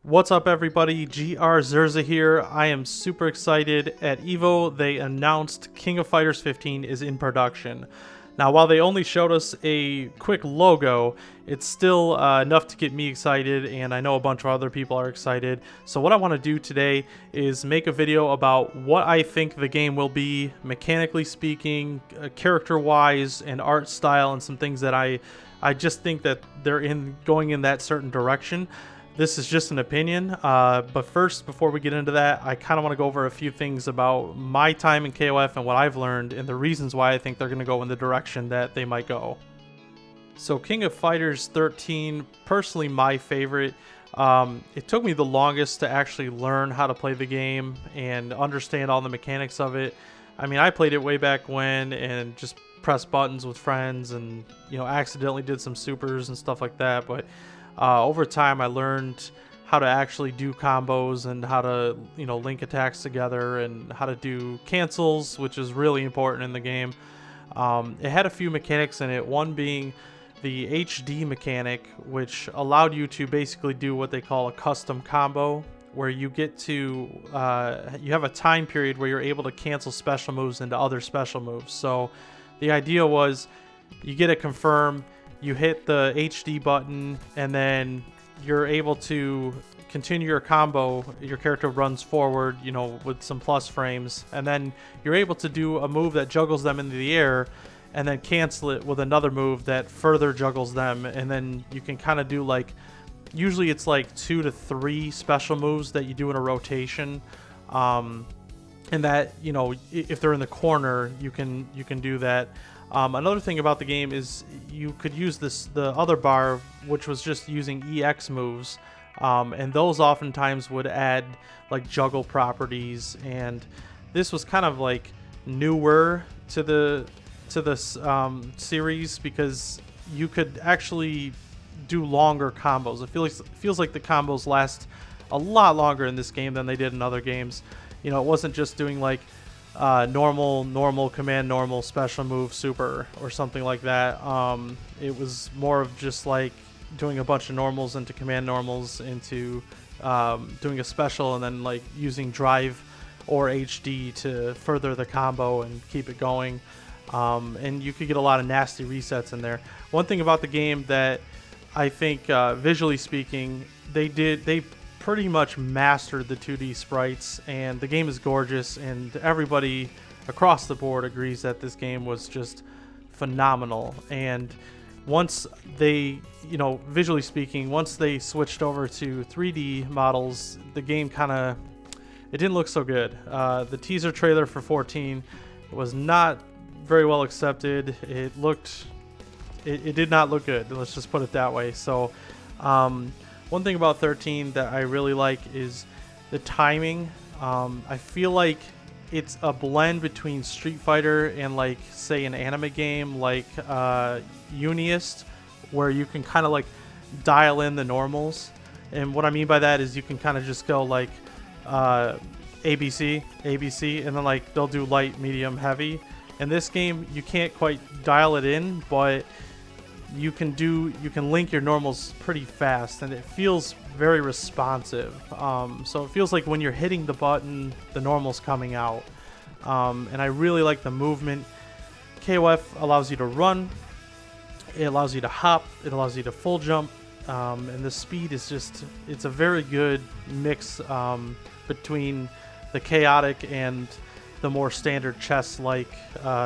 What's up, everybody? GR Zerza here. I am super excited. At EVO, they announced King of Fighters 15 is in production. Now, while they only showed us a quick logo, it's still enough to get me excited, and I know a bunch of other people are excited. So what I want to do today is make a video about what I think the game will be, mechanically speaking, character-wise, and art style, and some things that I just think that they're going in that certain direction. This is just an opinion, but first, before we get into that, I kind of want to go over a few things about my time in KOF and what I've learned and the reasons why I think they're going to go in the direction that they might go. So King of Fighters 13, personally my favorite. It took me the longest to actually learn how to play the game and understand all the mechanics of it. I mean, I played it way back when and just pressed buttons with friends and, accidentally did some supers and stuff like that, but over time I learned how to actually do combos and how to link attacks together and how to do cancels, which is really important in the game. It had a few mechanics in it, one being the HD mechanic, which allowed you to basically do what they call a custom combo, where you get to you have a time period where you're able to cancel special moves into other special moves. So the idea was you get a confirm, you hit the HD button, and then you're able to continue your combo. Your character runs forward, with some plus frames, and then you're able to do a move that juggles them into the air and then cancel it with another move that further juggles them. And then you can kind of do usually it's 2 to 3 special moves that you do in a rotation. And that, if they're in the corner, you can do that. Another thing about the game is you could use the other bar, which was just using EX moves, and those oftentimes would add juggle properties, and this was kind of newer to the series because you could actually do longer combos. It feels like the combos last a lot longer in this game than they did in other games. It wasn't just doing normal command, normal special move, super, or something like that. It was more of just doing a bunch of normals into command normals into doing a special, and then using drive or HD to further the combo and keep it going. And you could get a lot of nasty resets in there. One thing about the game that I think visually speaking they pretty much mastered the 2D sprites, and the game is gorgeous, and everybody across the board agrees that this game was just phenomenal. And once they, visually speaking, once they switched over to 3D models, the game it didn't look so good. The teaser trailer for 14 was not very well accepted. It did not look good, let's just put it that way. So one thing about 13 that I really like is the timing. I feel like it's a blend between Street Fighter and say an anime game like Uniest, where you can kind of dial in the normals. And what I mean by that is you can kind of just go ABC, ABC, and then they'll do light, medium, heavy. In this game, you can't quite dial it in, but you can link your normals pretty fast, and it feels very responsive. So it feels like when you're hitting the button, the normal's coming out. And I really like the movement. KOF allows you to run, it allows you to hop, it allows you to full jump, and the speed is it's a very good mix between the chaotic and the more standard chess-like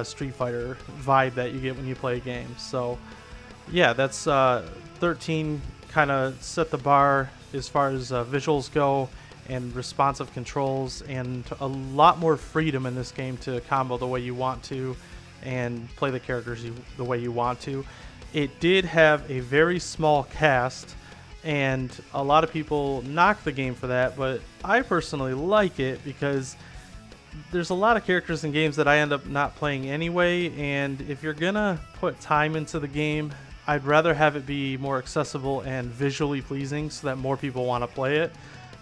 Street Fighter vibe that you get when you play a game. So yeah, that's 13 kind of set the bar as far as visuals go and responsive controls, and a lot more freedom in this game to combo the way you want to and play the characters the way you want to. It did have a very small cast, and a lot of people knock the game for that, but I personally like it because there's a lot of characters in games that I end up not playing anyway, and if you're gonna put time into the game, I'd rather have it be more accessible and visually pleasing so that more people want to play it,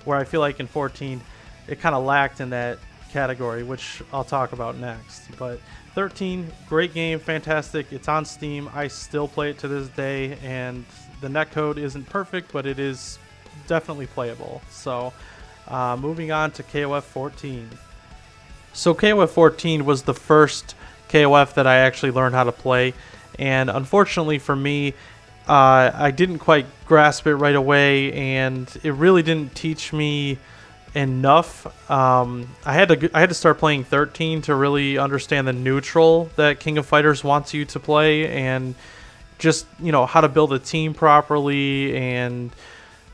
where I feel like in 14 it kind of lacked in that category, which I'll talk about next. But 13, great game, fantastic. It's on Steam. I still play it to this day, and the netcode isn't perfect, but it is definitely playable. So moving on to KOF 14. So KOF 14 was the first KOF that I actually learned how to play, and unfortunately for me, I didn't quite grasp it right away, and it really didn't teach me enough. I had to start playing 13 to really understand the neutral that King of Fighters wants you to play, and just, you know, how to build a team properly and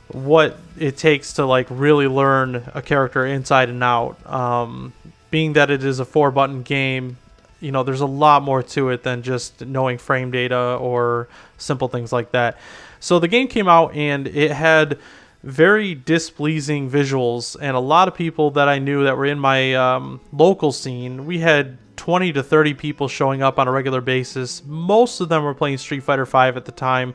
what it takes to like really learn a character inside and out. Being that it is a 4-button game, you know, there's a lot more to it than just knowing frame data or simple things like that. So the game came out and it had very displeasing visuals, and a lot of people that I knew that were in my local scene, we had 20 to 30 people showing up on a regular basis. Most of them were playing Street Fighter V at the time.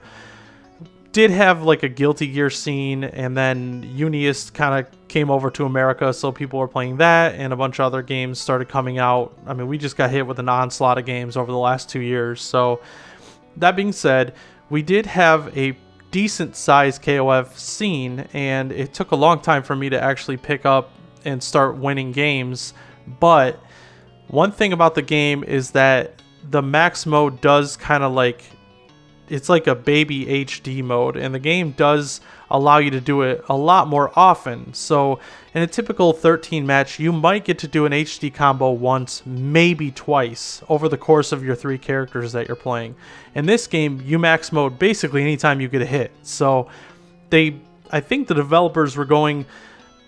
Did have like a Guilty Gear scene, and then Uniest kind of came over to America, so people were playing that, and a bunch of other games started coming out. I mean, we just got hit with an onslaught of games over the last 2 years. So that being said, we did have a decent sized KOF scene, and it took a long time for me to actually pick up and start winning games. But one thing about the game is that the max mode does kind of like, it's like a baby HD mode, and the game does allow you to do it a lot more often. So in a typical 13 match, you might get to do an HD combo once, maybe twice over the course of your 3 characters that you're playing. In this game, you max mode basically anytime you get a hit. So I think the developers were going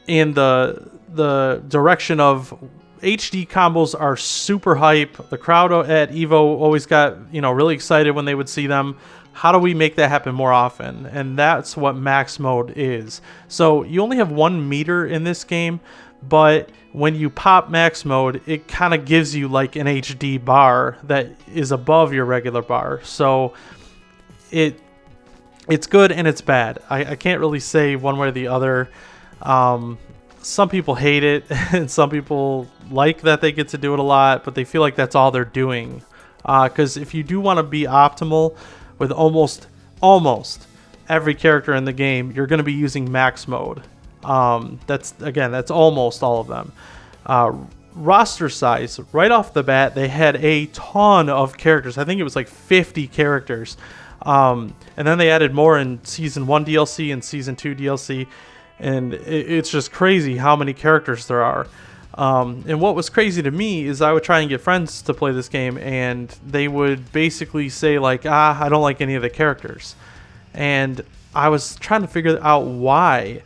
in the direction of HD combos are super hype. The crowd at EVO always got, you know, really excited when they would see them. How do we make that happen more often? And that's what max mode is. So you only have 1 meter in this game, but when you pop max mode, it kind of gives you like an HD bar that is above your regular bar. So it's good and it's bad. I can't really say one way or the other. Some people hate it, and some people like that they get to do it a lot, but they feel like that's all they're doing. Because if you do want to be optimal with almost every character in the game, you're going to be using max mode. That's almost all of them. Roster size, right off the bat, they had a ton of characters. I think it was like 50 characters. And then they added more in Season 1 DLC and Season 2 DLC. And it's just crazy how many characters there are. And what was crazy to me is I would try and get friends to play this game, and they would basically say like, I don't like any of the characters. And I was trying to figure out why.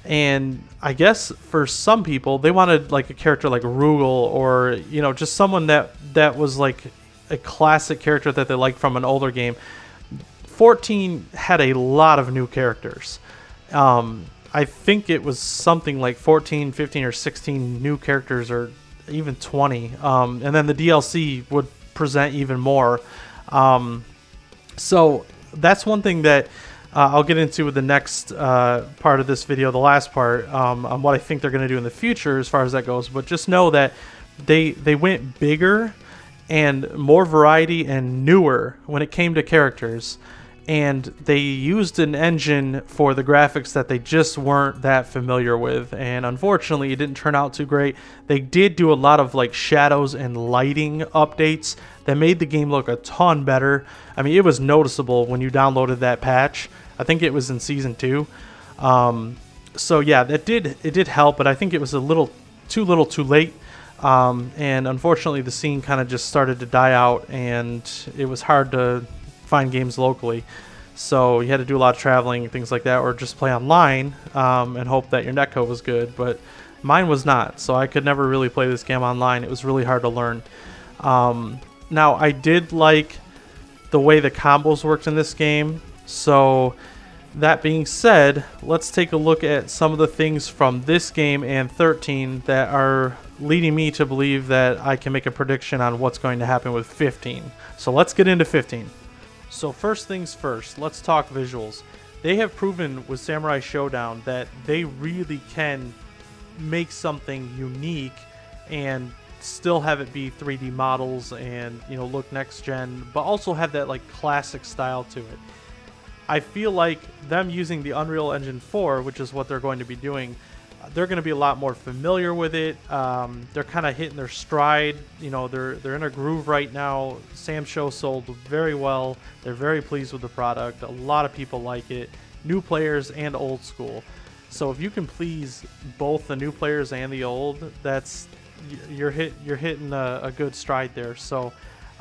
And I guess for some people, they wanted like a character like Rugal, or, you know, just someone that was like a classic character that they liked from an older game. 14 had a lot of new characters. I think it was something like 14, 15, or 16 new characters, or even 20. And then the DLC would present even more. So that's one thing that I'll get into with the next part of this video, the last part, on what I think they're going to do in the future as far as that goes. But just know that they went bigger and more variety and newer when it came to characters. And they used an engine for the graphics that they just weren't that familiar with. And unfortunately, it didn't turn out too great. They did do a lot of like shadows and lighting updates that made the game look a ton better. I mean, it was noticeable when you downloaded that patch. I think it was in Season 2. So yeah, it did help, but I think it was a little too late. And unfortunately, the scene kind of just started to die out, and it was hard to find games locally, so you had to do a lot of traveling and things like that, or just play online and hope that your netcode was good. But mine was not, so I could never really play this game online. It was really hard to learn. Now I did like the way the combos worked in this game. So that being said, let's take a look at some of the things from this game and 13 that are leading me to believe that I can make a prediction on what's going to happen with 15. So let's get into 15. So first things first, let's talk visuals. They have proven with Samurai Showdown that they really can make something unique and still have it be 3D models and, you know, look next gen, but also have that like classic style to it. I feel like them using the Unreal Engine 4, which is what they're going to be doing, they're going to be a lot more familiar with it. They're kind of hitting their stride. You know, they're in a groove right now. Sam Show sold very well. They're very pleased with the product. A lot of people like it, new players and old school. So if you can please both the new players and the old, you're hitting a good stride there. So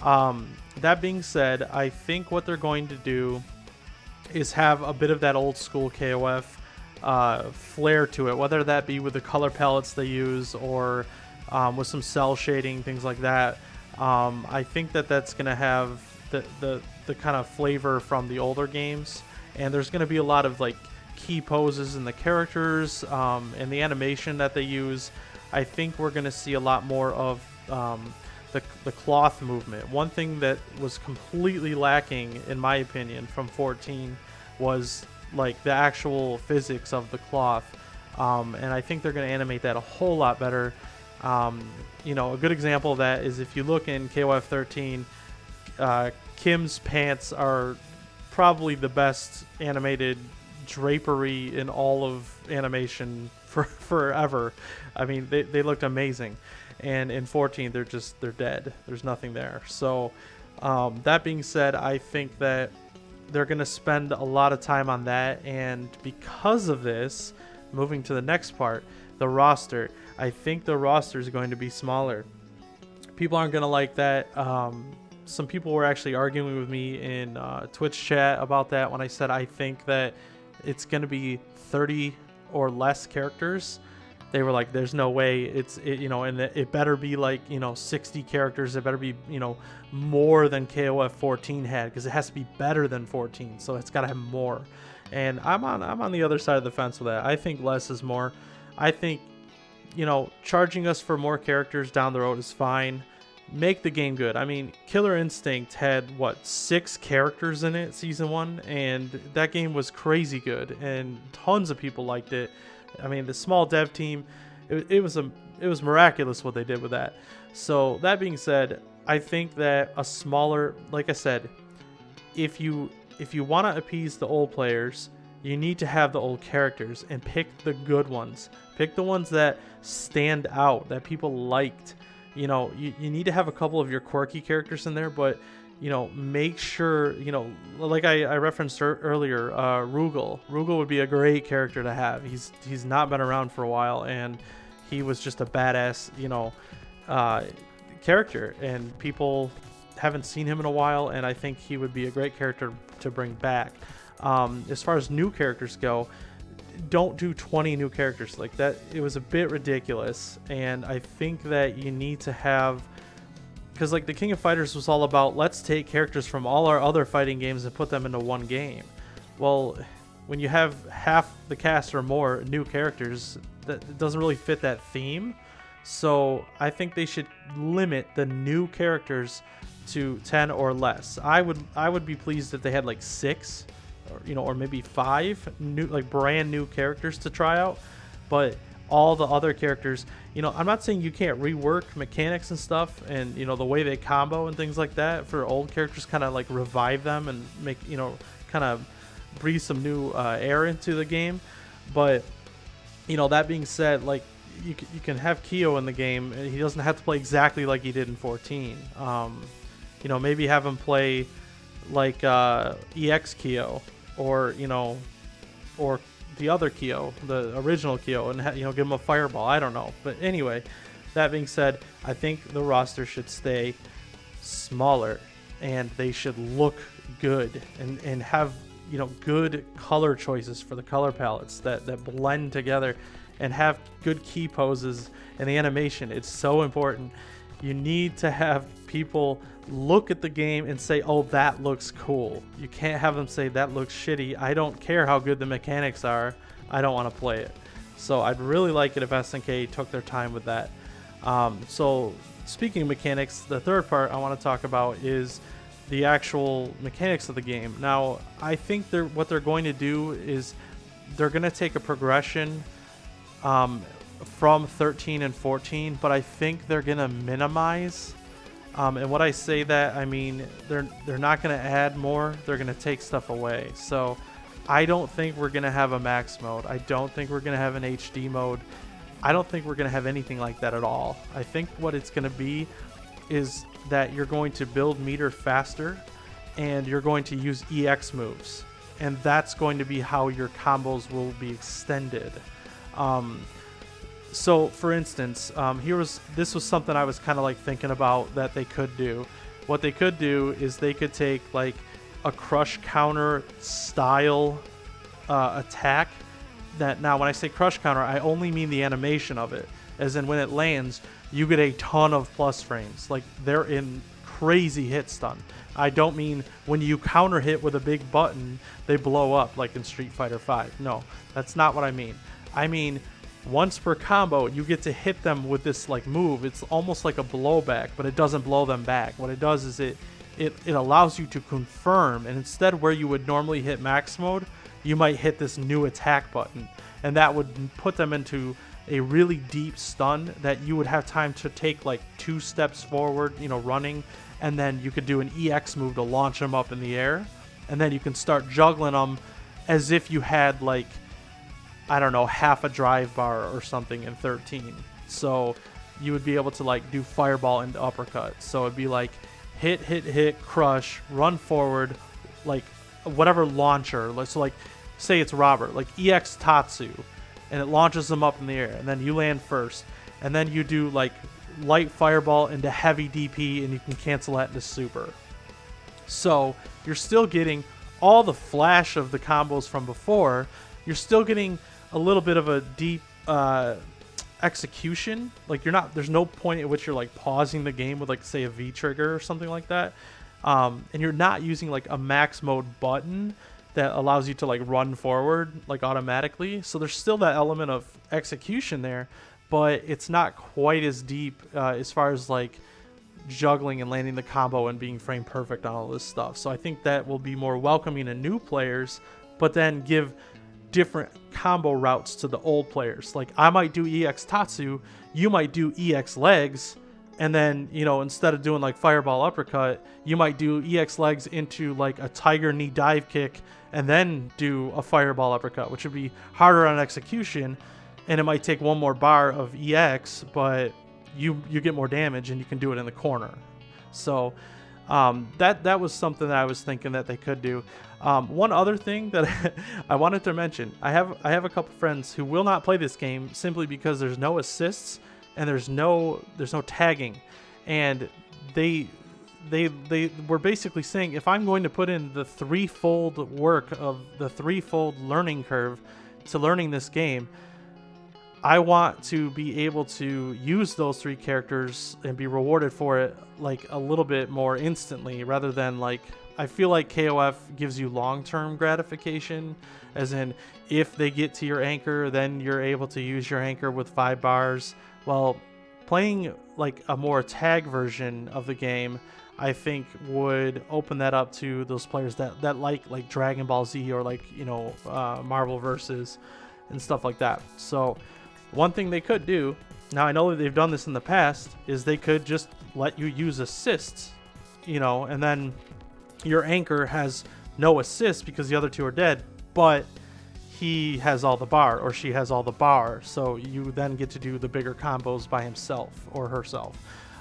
that being said, I think what they're going to do is have a bit of that old school KOF flair to it, whether that be with the color palettes they use or with some cell shading, things like that. I think that's going to have the kind of flavor from the older games, and there's going to be a lot of like key poses in the characters and the animation that they use. I think we're going to see a lot more of the cloth movement. One thing that was completely lacking, in my opinion, from 14 was like the actual physics of the cloth, and I think they're going to animate that a whole lot better. You know, a good example of that is if you look in KOF 13, Kim's pants are probably the best animated drapery in all of animation forever. I mean, they looked amazing. And in 14, they're dead. There's nothing there. So that being said, I think that they're going to spend a lot of time on that. And because of this, moving to the next part, the roster, I think the roster is going to be smaller. People aren't going to like that. Some people were actually arguing with me in Twitch chat about that when I said I think that it's going to be 30 or less characters. They were like, there's no way you know, and it better be like, you know, 60 characters. It better be, you know, more than KOF 14 had, because it has to be better than 14. So it's got to have more. And I'm on the other side of the fence with that. I think less is more. I think, you know, charging us for more characters down the road is fine. Make the game good. I mean, Killer Instinct had, what, 6 characters in it, Season 1? And that game was crazy good, and tons of people liked it. I mean, the small dev team, it was miraculous what they did with that. So that being said, I think that a smaller, like I said, if you want to appease the old players, you need to have the old characters and pick the good ones. Pick the ones that stand out, that people liked. You know, you need to have a couple of your quirky characters in there, but, you know, make sure, you know, like I referenced earlier, Rugal. Rugal would be a great character to have. He's not been around for a while, and he was just a badass, you know, character, and people haven't seen him in a while, and I think he would be a great character to bring back. As far as new characters go, don't do 20 new characters like that. It was a bit ridiculous, and I think that you need to have, because like the King of Fighters was all about, let's take characters from all our other fighting games and put them into one game. Well, when you have half the cast or more new characters, that doesn't really fit that theme. So I think they should limit the new characters to 10 or less. I would be pleased if they had like 6, or, you know, or maybe 5 new, like brand new characters to try out. But all the other characters, you know, I'm not saying you can't rework mechanics and stuff, and, you know, the way they combo and things like that for old characters, kind of like revive them and make, you know, kind of breathe some new air into the game. But, you know, that being said, like, you can have Kyo in the game. He doesn't have to play exactly like he did in 14. You know, maybe have him play like EX Kyo, or, you know, or the other Kyo, the original Kyo, and you know, give him a fireball. I don't know, but anyway, that being said, I think the roster should stay smaller, and they should look good, and have, you know, good color choices for the color palettes that blend together, and have good key poses, and the animation. It's so important. You need to have people look at the game and say, oh, that looks cool. You can't have them say, that looks shitty. I don't care how good the mechanics are. I don't want to play it. So I'd really like it if SNK took their time with that. So speaking of mechanics, the third part I want to talk about is the actual mechanics of the game. Now, I think what they're going to do is they're going to take a progression from 13 and 14, but I think they're going to minimize And when I say that, I mean they're not going to add more. They're going to take stuff away. So I don't think we're going to have a max mode. I don't think we're going to have an HD mode. I don't think we're going to have anything like that at all. I think what it's going to be is that you're going to build meter faster and you're going to use EX moves. And that's going to be how your combos will be extended. So for instance, this was something I was kind of like thinking about that they could do. What they could do is they could take like a crush counter style attack. That now when I say crush counter, I only mean the animation of it, as in when it lands you get a ton of plus frames, like they're in crazy hit stun. I don't mean when you counter hit with a big button they blow up like in Street Fighter V. No, that's not what I mean. I mean once per combo you get to hit them with this like move. It's almost like a blowback, but it doesn't blow them back. What it does is it allows you to confirm, and instead where you would normally hit max mode, you might hit this new attack button, and that would put them into a really deep stun that you would have time to take like 2 steps forward, running, and then you could do an EX move to launch them up in the air, and then you can start juggling them as if you had like, I don't know, half a drive bar or something in 13. So you would be able to like do fireball into uppercut. So it'd be like hit, crush, run forward, like whatever launcher. So like say it's Robert, like EX Tatsu, and it launches them up in the air, and then you land first, and then you do like light fireball into heavy DP, and you can cancel that into super. So you're still getting all the flash of the combos from before. You're still getting a little bit of a deep execution. Like there's no point at which you're like pausing the game with like say a V trigger or something like that. And you're not using like a max mode button that allows you to like run forward like automatically. So there's still that element of execution there, but it's not quite as deep as far as like juggling and landing the combo and being frame perfect on all this stuff. So I think that will be more welcoming to new players, but then give different combo routes to the old players. Like I might do EX Tatsu, you might do EX legs, and then instead of doing like fireball uppercut, you might do EX legs into like a tiger knee dive kick and then do a fireball uppercut, which would be harder on execution, and it might take one more bar of EX, but you get more damage and you can do it in the corner. So that was something that I was thinking that they could do. One other thing that I wanted to mention, I have a couple friends who will not play this game simply because there's no assists and there's no tagging, and they were basically saying, if I'm going to put in the threefold work of the threefold learning curve to learning this game, I want to be able to use those 3 characters and be rewarded for it like a little bit more instantly, rather than like, I feel like KOF gives you long-term gratification, as in if they get to your anchor, then you're able to use your anchor with 5 bars. Well, playing like a more tag version of the game, I think would open that up to those players that like Dragon Ball Z or like Marvel Versus and stuff like that. So one thing they could do, now I know that they've done this in the past, is they could just let you use assists, and then your anchor has no assists because the other 2 are dead, but he has all the bar or she has all the bar, so you then get to do the bigger combos by himself or herself.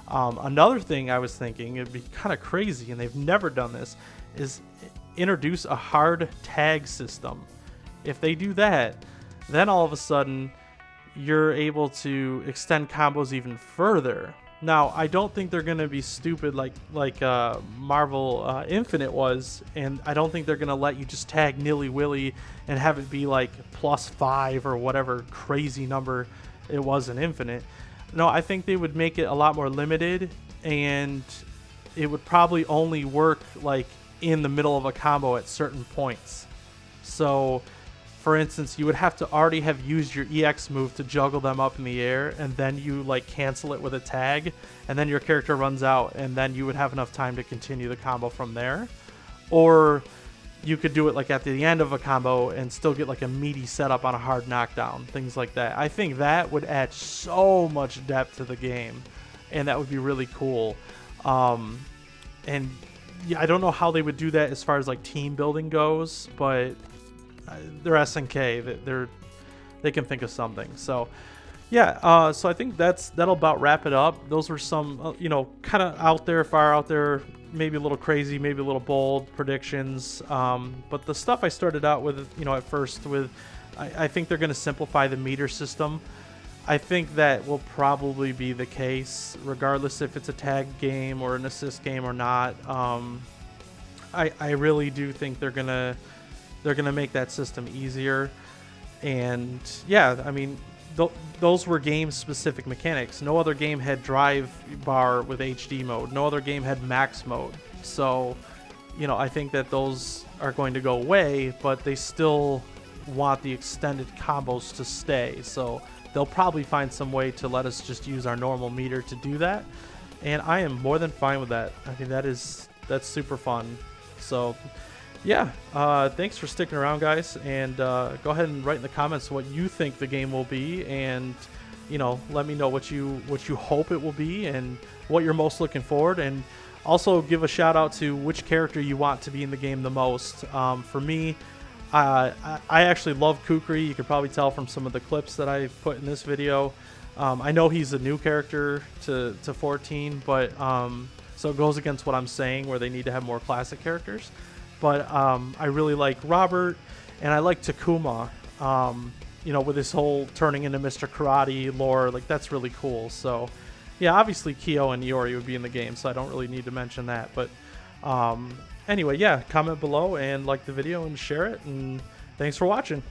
Another thing I was thinking, it'd be kind of crazy, and they've never done this, is introduce a hard tag system. If they do that, then all of a sudden you're able to extend combos even further. Now, I don't think they're going to be stupid like Marvel Infinite was, and I don't think they're going to let you just tag nilly-willy and have it be like +5 or whatever crazy number it was in Infinite. No, I think they would make it a lot more limited, and it would probably only work like in the middle of a combo at certain points. So for instance, you would have to already have used your EX move to juggle them up in the air, and then you like cancel it with a tag, and then your character runs out, and then you would have enough time to continue the combo from there. Or you could do it like at the end of a combo and still get like a meaty setup on a hard knockdown, things like that. I think that would add so much depth to the game, and that would be really cool. And yeah, I don't know how they would do that as far as like team building goes, but they're SNK. They can think of something. So yeah, so I think that'll about wrap it up. Those were some, you know, kind of out there, far out there, maybe a little crazy, maybe a little bold predictions. But the stuff I started out with, you know, at first with, I think they're going to simplify the meter system. I think that will probably be the case, regardless if it's a tag game or an assist game or not. I really do think they're gonna make that system easier. And yeah, I mean, those were game-specific mechanics. No other game had drive bar with HD mode. No other game had max mode. So, you know, I think that those are going to go away, but they still want the extended combos to stay. So they'll probably find some way to let us just use our normal meter to do that. And I am more than fine with that. I think that's super fun. So yeah, thanks for sticking around, guys, and go ahead and write in the comments what you think the game will be, and you know, let me know what you hope it will be and what you're most looking forward, and also give a shout out to which character you want to be in the game the most. For me, I actually love Kukri. You could probably tell from some of the clips that I put in this video. I know he's a new character to 14, but so it goes against what I'm saying, where they need to have more classic characters. But I really like Robert, and I like Takuma. You know, with this whole turning into Mr. Karate lore, like that's really cool. So yeah, obviously Kyo and Iori would be in the game, so I don't really need to mention that. But anyway, yeah, comment below and like the video and share it, and thanks for watching.